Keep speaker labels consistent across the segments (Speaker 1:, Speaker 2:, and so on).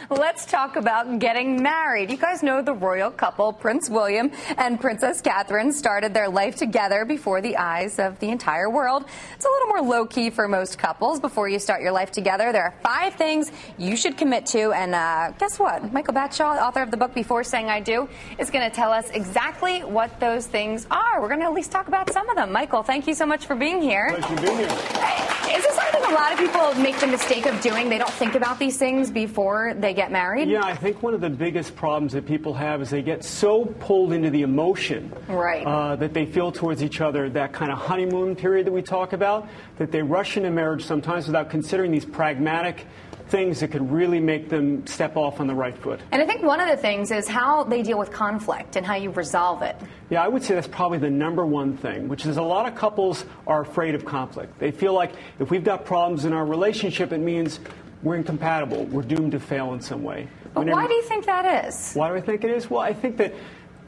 Speaker 1: Let's talk about getting married. You guys know the royal couple, Prince William and Princess Catherine, started their life together before the eyes of the entire world. It's a little more low-key for most couples. Before you start your life together, there are 5 things you should commit to. And guess what? Michael Batshaw, author of the book Before Saying I Do, is going to tell us exactly what those things are. We're going to at least talk about some of them. Michael, thank you so much for being here.
Speaker 2: Pleasure to be here.
Speaker 1: Is this something a lot of people make the mistake of doing? They don't think about these things before they get married?
Speaker 2: Yeah, I think one of the biggest problems that people have is they get so pulled into the emotion that they feel towards each other, that kind of honeymoon period that we talk about, that they rush into marriage sometimes without considering these pragmatic things that could really make them step off on the right foot.
Speaker 1: And I think one of the things is how they deal with conflict and how you resolve it.
Speaker 2: Yeah, I would say that's probably the #1 thing, which is a lot of couples are afraid of conflict. They feel like if we've got problems in our relationship, it means we're incompatible. We're doomed to fail in some way.
Speaker 1: But why do you think that is?
Speaker 2: Why do I think it is? Well, I think that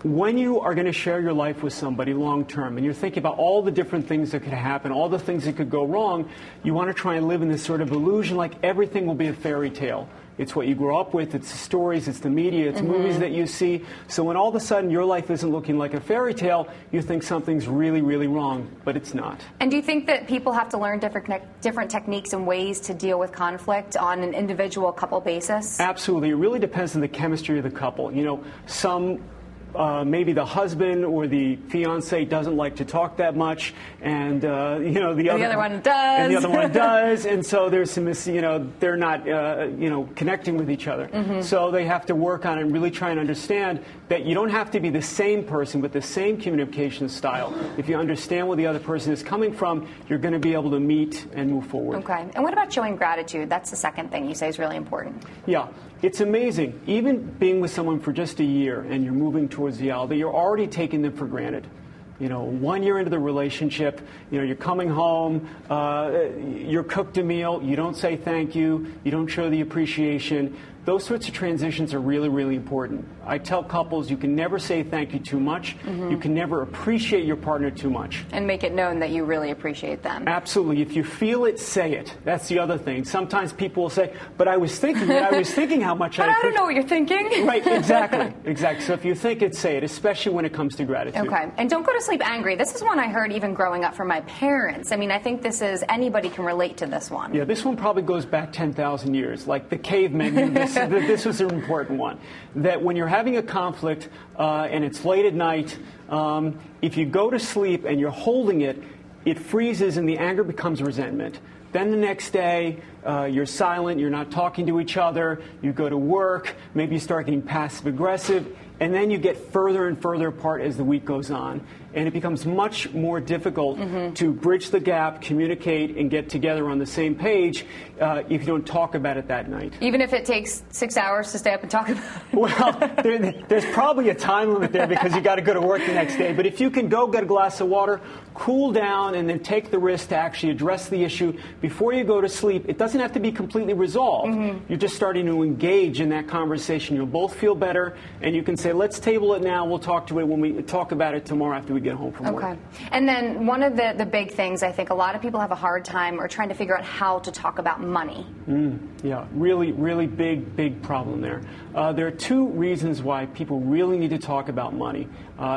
Speaker 2: when you are going to share your life with somebody long term and you're thinking about all the different things that could happen, all the things that could go wrong, you want to try and live in this sort of illusion like everything will be a fairy tale. It's what you grow up with, it's the stories, it's the media, it's movies that you see. So when all of a sudden your life isn't looking like a fairy tale, you think something's really, really wrong, but it's not.
Speaker 1: And do you think that people have to learn different techniques and ways to deal with conflict on an individual couple basis?
Speaker 2: Absolutely. It really depends on the chemistry of the couple. You know, maybe the husband or the fiance doesn't like to talk that much, and the other
Speaker 1: one does,
Speaker 2: and the other one does, and so there's some, they're not connecting with each other. So they have to work on it and really try and understand that you don't have to be the same person with the same communication style. If you understand where the other person is coming from, you're going to be able to meet and move forward.
Speaker 1: Okay. And what about showing gratitude? That's the second thing you say is really important.
Speaker 2: Yeah. It's amazing. Even being with someone for just a year and you're moving towards reality, you're already taking them for granted. You know, 1 year into the relationship, you're coming home, you're cooked a meal, you don't say thank you, you don't show the appreciation. Those sorts of transitions are really, really important. I tell couples you can never say thank you too much. You can never appreciate your partner too much.
Speaker 1: And make it known that you really appreciate them.
Speaker 2: Absolutely. If you feel it, say it. That's the other thing. Sometimes people will say, but I was thinking how much
Speaker 1: But I don't know what you're thinking.
Speaker 2: Right, exactly. Exactly. So if you think it, say it, especially when it comes to gratitude.
Speaker 1: Okay. And don't go to sleep angry. This is one I heard even growing up from my parents. I mean, I think anybody can relate to this one.
Speaker 2: Yeah, this one probably goes back 10,000 years. Like the cavemen knew this. This was an important one. That when you're having a conflict and it's late at night, if you go to sleep and you're holding it, it freezes and the anger becomes resentment. Then the next day, you're silent, you're not talking to each other, you go to work, maybe you start getting passive-aggressive, and then you get further and further apart as the week goes on. And it becomes much more difficult to bridge the gap, communicate, and get together on the same page if you don't talk about it that night.
Speaker 1: Even if it takes 6 hours to stay up and talk about it?
Speaker 2: Well, there's probably a time limit there because you got to go to work the next day. But if you can go get a glass of water, cool down, and then take the risk to actually address the issue before you go to sleep, it doesn't have to be completely resolved. You're just starting to engage in that conversation. You'll both feel better, and you can say, let's table it now. We'll talk to it when we talk about it tomorrow after we get home from work.
Speaker 1: Okay. And then one of the big things, I think a lot of people have a hard time or trying to figure out how to talk about money.
Speaker 2: Yeah, really, really big problem there. There are 2 reasons why people really need to talk about money.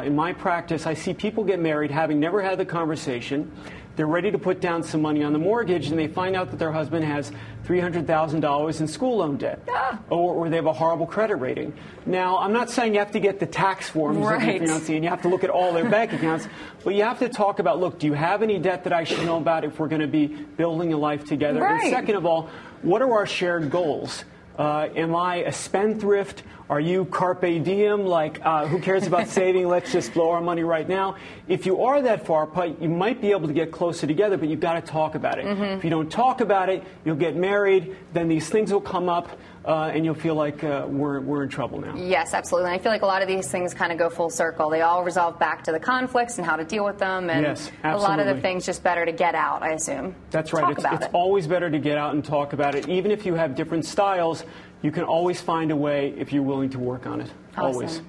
Speaker 2: In my practice, I see people get married having never had the conversation. They're ready to put down some money on the mortgage, and they find out that their husband has $300,000 in school loan debt, or they have a horrible credit rating. Now, I'm not saying you have to get the tax forms of your fiancé and you have to look at all their bank accounts, but you have to talk about, look, do you have any debt that I should know about if we're going to be building a life together? And second of all, what are our shared goals? Am I a spendthrift? Are you carpe diem, like who cares about saving, let's just blow our money right now? If you are that far apart, you might be able to get closer together, but you've got to talk about it. If you don't talk about it, you'll get married, then these things will come up, and you'll feel like we're in trouble now.
Speaker 1: Yes, absolutely. And I feel like a lot of these things kind of go full circle. They all resolve back to the conflicts and how to deal with them, and
Speaker 2: yes,
Speaker 1: a lot of the things just better to get out, I assume.
Speaker 2: That's right. It's always better to get out and talk about it. Even if you have different styles, you can always find a way if you're willing to work on it.
Speaker 1: Awesome.
Speaker 2: Always.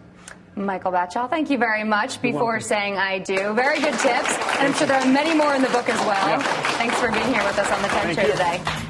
Speaker 1: Michael Batshaw, thank you very much. Before Saying I Do. Very good tips. And I'm sure there are many more in the book as well.
Speaker 2: Yeah.
Speaker 1: Thanks for being here with us on the 10 Show today.